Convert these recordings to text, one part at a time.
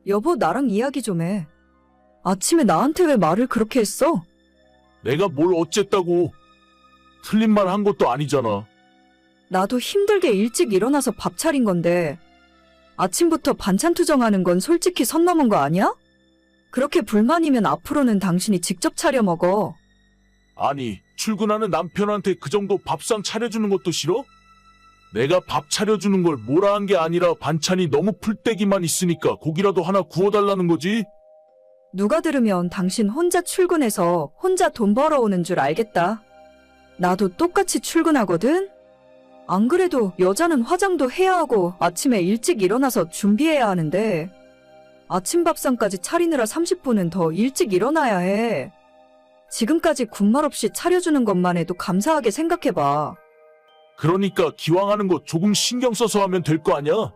여보, 나랑 이야기 좀 해. 아침에 나한테 왜 말을 그렇게 했어? 내가 뭘 어쨌다고. 틀린 말 한 것도 아니잖아. 나도 힘들게 일찍 일어나서 밥 차린 건데 아침부터 반찬 투정하는 건 솔직히 선 넘은 거 아니야? 그렇게 불만이면 앞으로는 당신이 직접 차려 먹어. 아니, 출근하는 남편한테 그 정도 밥상 차려주는 것도 싫어? 내가 밥 차려주는 걸 뭐라 한 게 아니라 반찬이 너무 풀떼기만 있으니까 고기라도 하나 구워달라는 거지? 누가 들으면 당신 혼자 출근해서 혼자 돈 벌어오는 줄 알겠다. 나도 똑같이 출근하거든? 안 그래도 여자는 화장도 해야 하고 아침에 일찍 일어나서 준비해야 하는데 아침 밥상까지 차리느라 30분은 더 일찍 일어나야 해. 지금까지 군말 없이 차려주는 것만 해도 감사하게 생각해봐. 그러니까 기왕 하는 거 조금 신경 써서 하면 될 거 아니야?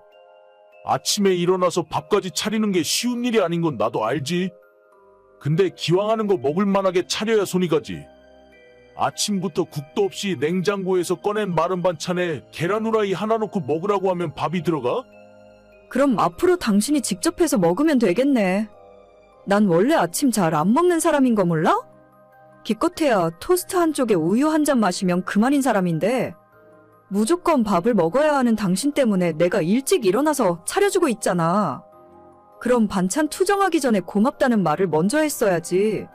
아침에 일어나서 밥까지 차리는 게 쉬운 일이 아닌 건 나도 알지. 근데 기왕 하는 거 먹을 만하게 차려야 손이 가지. 아침부터 국도 없이 냉장고에서 꺼낸 마른 반찬에 계란 후라이 하나 넣고 먹으라고 하면 밥이 들어가? 그럼 앞으로 당신이 직접 해서 먹으면 되겠네. 난 원래 아침 잘 안 먹는 사람인 거 몰라? 기껏해야 토스트 한쪽에 우유 한 잔 마시면 그만인 사람인데 무조건 밥을 먹어야 하는 당신 때문에 내가 일찍 일어나서 차려주고 있잖아. 그럼 반찬 투정하기 전에 고맙다는 말을 먼저 했어야지.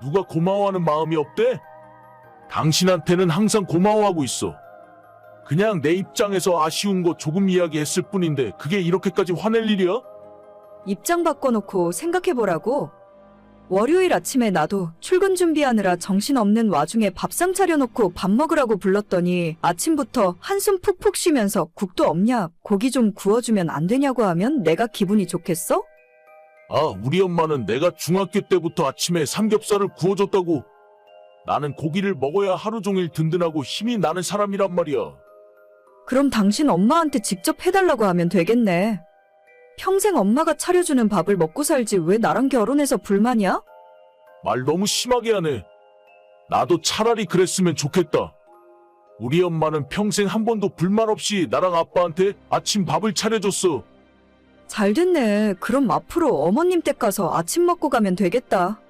누가 고마워하는 마음이 없대? 당신한테는 항상 고마워하고 있어. 그냥 내 입장에서 아쉬운 거 조금 이야기했을 뿐인데 그게 이렇게까지 화낼 일이야? 입장 바꿔놓고 생각해보라고. 월요일 아침에 나도 출근 준비하느라 정신없는 와중에 밥상 차려놓고 밥 먹으라고 불렀더니 아침부터 한숨 푹푹 쉬면서 국도 없냐, 고기 좀 구워주면 안 되냐고 하면 내가 기분이 좋겠어? 아, 우리 엄마는 내가 중학교 때부터 아침에 삼겹살을 구워줬다고. 나는 고기를 먹어야 하루 종일 든든하고 힘이 나는 사람이란 말이야. 그럼 당신 엄마한테 직접 해달라고 하면 되겠네. 평생 엄마가 차려주는 밥을 먹고 살지 왜 나랑 결혼해서 불만이야? 말 너무 심하게 하네. 나도 차라리 그랬으면 좋겠다. 우리 엄마는 평생 한 번도 불만 없이 나랑 아빠한테 아침 밥을 차려줬어. 잘 됐네. 그럼 앞으로 어머님 댁 가서 아침 먹고 가면 되겠다.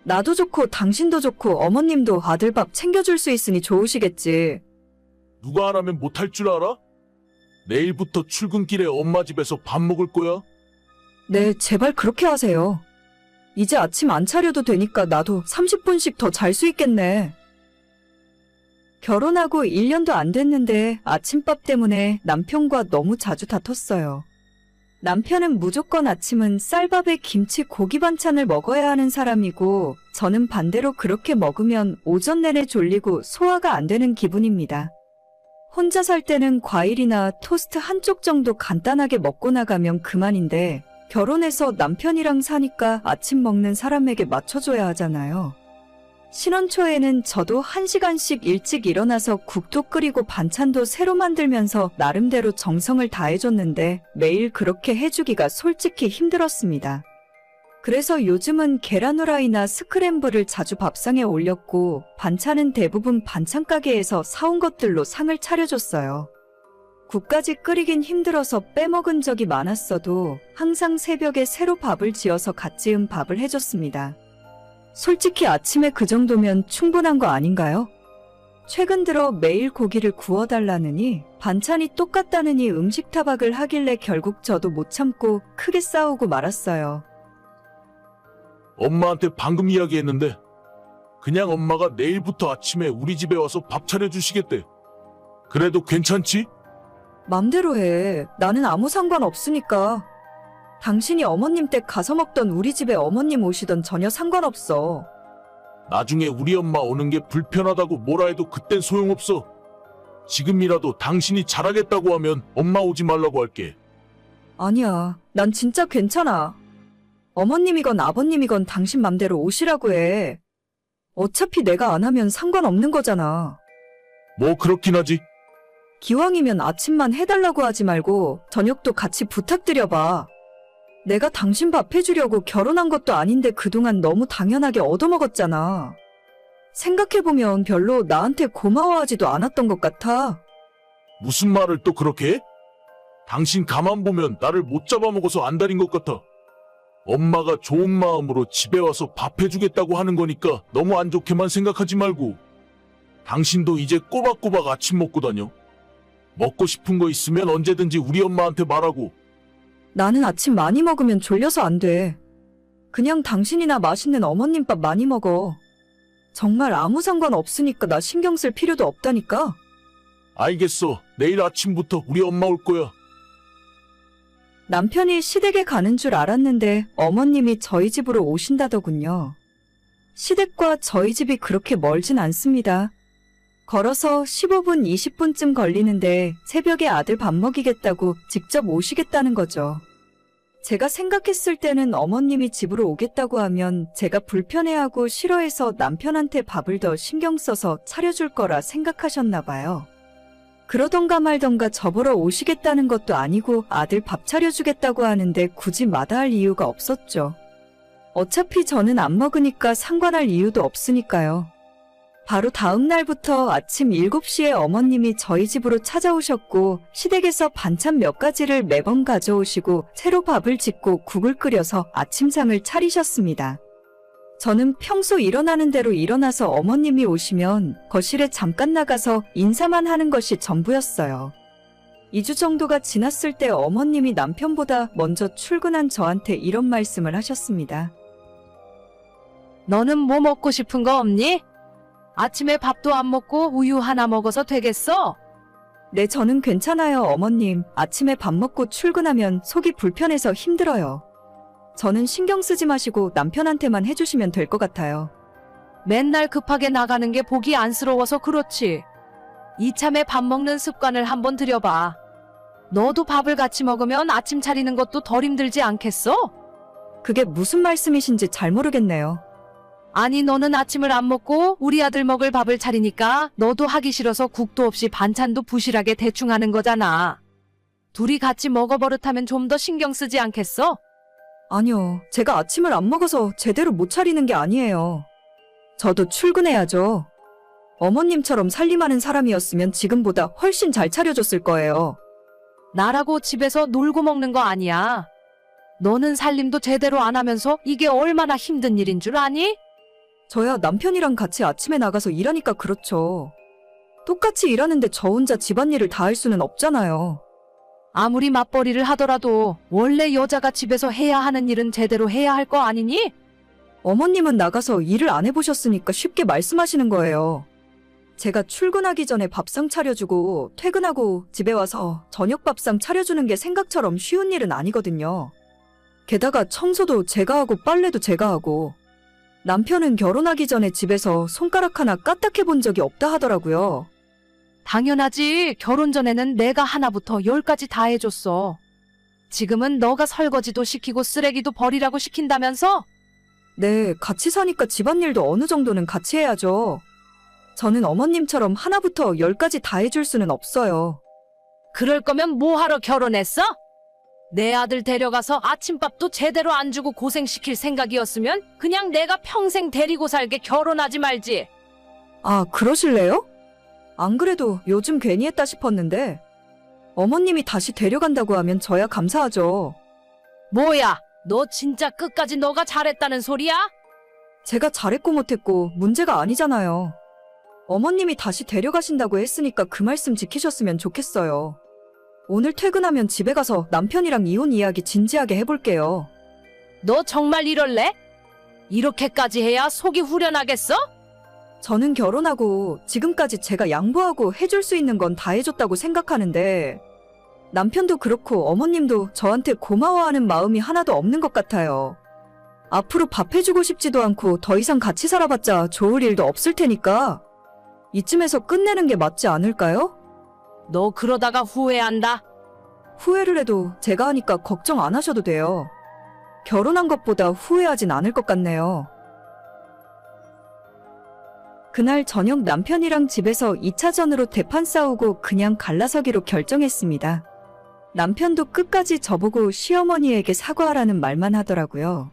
나도 좋고 당신도 좋고 어머님도 아들 밥 챙겨줄 수 있으니 좋으시겠지. 누가 안 하면 못할 줄 알아? 내일부터 출근길에 엄마 집에서 밥 먹을 거야? 네, 제발 그렇게 하세요. 이제 아침 안 차려도 되니까 나도 30분씩 더 잘 수 있겠네. 결혼하고 1년도 안 됐는데 아침밥 때문에 남편과 너무 자주 다퉜어요. 남편은 무조건 아침은 쌀밥에 김치 고기 반찬을 먹어야 하는 사람이고 저는 반대로 그렇게 먹으면 오전 내내 졸리고 소화가 안 되는 기분입니다. 혼자 살 때는 과일이나 토스트 한쪽 정도 간단하게 먹고 나가면 그만인데 결혼해서 남편이랑 사니까 아침 먹는 사람에게 맞춰줘야 하잖아요. 신혼 초에는 저도 1시간씩 일찍 일어나서 국도 끓이고 반찬도 새로 만들면서 나름대로 정성을 다해줬는데 매일 그렇게 해주기가 솔직히 힘들었습니다. 그래서 요즘은 계란 후라이나 스크램블을 자주 밥상에 올렸고 반찬은 대부분 반찬 가게에서 사온 것들로 상을 차려줬어요. 국까지 끓이긴 힘들어서 빼먹은 적이 많았어도 항상 새벽에 새로 밥을 지어서 갓 지은 밥을 해줬습니다. 솔직히 아침에 그 정도면 충분한 거 아닌가요? 최근 들어 매일 고기를 구워달라느니 반찬이 똑같다느니 음식 타박을 하길래 결국 저도 못 참고 크게 싸우고 말았어요. 엄마한테 방금 이야기했는데 그냥 엄마가 내일부터 아침에 우리 집에 와서 밥 차려주시겠대. 그래도 괜찮지? 맘대로 해. 나는 아무 상관 없으니까. 당신이 어머님 댁 가서 먹던 우리 집에 어머님 오시던 전혀 상관없어. 나중에 우리 엄마 오는 게 불편하다고 뭐라 해도 그땐 소용없어. 지금이라도 당신이 잘하겠다고 하면 엄마 오지 말라고 할게. 아니야. 난 진짜 괜찮아. 어머님이건 아버님이건 당신 맘대로 오시라고 해. 어차피 내가 안 하면 상관없는 거잖아. 뭐 그렇긴 하지. 기왕이면 아침만 해달라고 하지 말고 저녁도 같이 부탁드려봐. 내가 당신 밥 해주려고 결혼한 것도 아닌데 그동안 너무 당연하게 얻어먹었잖아. 생각해보면 별로 나한테 고마워하지도 않았던 것 같아. 무슨 말을 또 그렇게 해? 당신 가만 보면 나를 못 잡아먹어서 안달인 것 같아. 엄마가 좋은 마음으로 집에 와서 밥 해주겠다고 하는 거니까 너무 안 좋게만 생각하지 말고. 당신도 이제 꼬박꼬박 아침 먹고 다녀. 먹고 싶은 거 있으면 언제든지 우리 엄마한테 말하고. 나는 아침 많이 먹으면 졸려서 안 돼. 그냥 당신이나 맛있는 어머님 밥 많이 먹어. 정말 아무 상관 없으니까 나 신경 쓸 필요도 없다니까. 알겠어. 내일 아침부터 우리 엄마 올 거야. 남편이 시댁에 가는 줄 알았는데 어머님이 저희 집으로 오신다더군요. 시댁과 저희 집이 그렇게 멀진 않습니다. 걸어서 15분, 20분쯤 걸리는데 새벽에 아들 밥 먹이겠다고 직접 오시겠다는 거죠. 제가 생각했을 때는 어머님이 집으로 오겠다고 하면 제가 불편해하고 싫어해서 남편한테 밥을 더 신경 써서 차려줄 거라 생각하셨나 봐요. 그러던가 말던가 저보러 오시겠다는 것도 아니고 아들 밥 차려주겠다고 하는데 굳이 마다할 이유가 없었죠. 어차피 저는 안 먹으니까 상관할 이유도 없으니까요. 바로 다음 날부터 아침 7시에 어머님이 저희 집으로 찾아오셨고 시댁에서 반찬 몇 가지를 매번 가져오시고 새로 밥을 짓고 국을 끓여서 아침상을 차리셨습니다. 저는 평소 일어나는 대로 일어나서 어머님이 오시면 거실에 잠깐 나가서 인사만 하는 것이 전부였어요. 2주 정도가 지났을 때 어머님이 남편보다 먼저 출근한 저한테 이런 말씀을 하셨습니다. 너는 뭐 먹고 싶은 거 없니? 아침에 밥도 안 먹고 우유 하나 먹어서 되겠어? 네, 저는 괜찮아요, 어머님. 아침에 밥 먹고 출근하면 속이 불편해서 힘들어요. 저는 신경 쓰지 마시고 남편한테만 해주시면 될 것 같아요. 맨날 급하게 나가는 게 보기 안쓰러워서 그렇지. 이참에 밥 먹는 습관을 한번 들여봐. 너도 밥을 같이 먹으면 아침 차리는 것도 덜 힘들지 않겠어? 그게 무슨 말씀이신지 잘 모르겠네요. 아니 너는 아침을 안 먹고 우리 아들 먹을 밥을 차리니까 너도 하기 싫어서 국도 없이 반찬도 부실하게 대충 하는 거잖아. 둘이 같이 먹어 버릇하면 좀 더 신경 쓰지 않겠어? 아니요, 제가 아침을 안 먹어서 제대로 못 차리는 게 아니에요. 저도 출근해야죠. 어머님처럼 살림하는 사람이었으면 지금보다 훨씬 잘 차려줬을 거예요. 나라고 집에서 놀고 먹는 거 아니야. 너는 살림도 제대로 안 하면서 이게 얼마나 힘든 일인 줄 아니? 저야 남편이랑 같이 아침에 나가서 일하니까 그렇죠. 똑같이 일하는데 저 혼자 집안일을 다 할 수는 없잖아요. 아무리 맞벌이를 하더라도 원래 여자가 집에서 해야 하는 일은 제대로 해야 할 거 아니니? 어머님은 나가서 일을 안 해보셨으니까 쉽게 말씀하시는 거예요. 제가 출근하기 전에 밥상 차려주고 퇴근하고 집에 와서 저녁 밥상 차려주는 게 생각처럼 쉬운 일은 아니거든요. 게다가 청소도 제가 하고 빨래도 제가 하고 남편은 결혼하기 전에 집에서 손가락 하나 까딱해 본 적이 없다 하더라고요. 당연하지. 결혼 전에는 내가 하나부터 10까지 다 해줬어. 지금은 너가 설거지도 시키고 쓰레기도 버리라고 시킨다면서? 네, 같이 사니까 집안일도 어느 정도는 같이 해야죠. 저는 어머님처럼 하나부터 10까지 다 해줄 수는 없어요. 그럴 거면 뭐하러 결혼했어? 내 아들 데려가서 아침밥도 제대로 안 주고 고생시킬 생각이었으면 그냥 내가 평생 데리고 살게 결혼하지 말지. 아, 그러실래요? 안 그래도 요즘 괜히 했다 싶었는데 어머님이 다시 데려간다고 하면 저야 감사하죠. 뭐야, 너 진짜 끝까지 너가 잘했다는 소리야? 제가 잘했고 못했고 문제가 아니잖아요. 어머님이 다시 데려가신다고 했으니까 그 말씀 지키셨으면 좋겠어요. 오늘 퇴근하면 집에 가서 남편이랑 이혼 이야기 진지하게 해볼게요. 너 정말 이럴래? 이렇게까지 해야 속이 후련하겠어? 저는 결혼하고 지금까지 제가 양보하고 해줄 수 있는 건 다 해줬다고 생각하는데 남편도 그렇고 어머님도 저한테 고마워하는 마음이 하나도 없는 것 같아요. 앞으로 밥 해주고 싶지도 않고 더 이상 같이 살아봤자 좋을 일도 없을 테니까 이쯤에서 끝내는 게 맞지 않을까요? 너 그러다가 후회한다. 후회를 해도 제가 하니까 걱정 안 하셔도 돼요. 결혼한 것보다 후회하진 않을 것 같네요. 그날 저녁 남편이랑 집에서 2차전으로 대판 싸우고 그냥 갈라서기로 결정했습니다. 남편도 끝까지 저보고 시어머니에게 사과하라는 말만 하더라고요.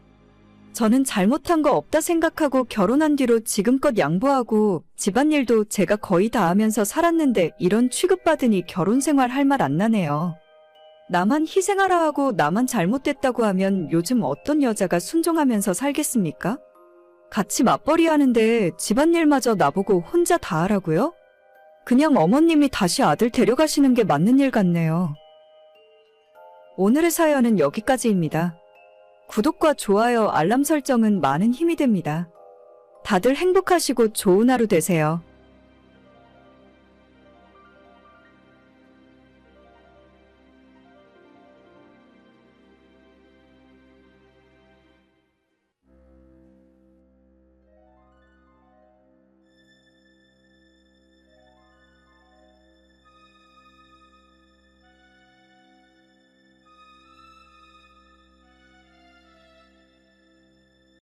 저는 잘못한 거 없다 생각하고 결혼한 뒤로 지금껏 양보하고 집안일도 제가 거의 다 하면서 살았는데 이런 취급받으니 결혼 생활 할 말 안 나네요. 나만 희생하라 하고 나만 잘못됐다고 하면 요즘 어떤 여자가 순종하면서 살겠습니까? 같이 맞벌이 하는데 집안일마저 나보고 혼자 다 하라고요? 그냥 어머님이 다시 아들 데려가시는 게 맞는 일 같네요. 오늘의 사연은 여기까지입니다. 구독과 좋아요, 알람 설정은 많은 힘이 됩니다. 다들 행복하시고 좋은 하루 되세요.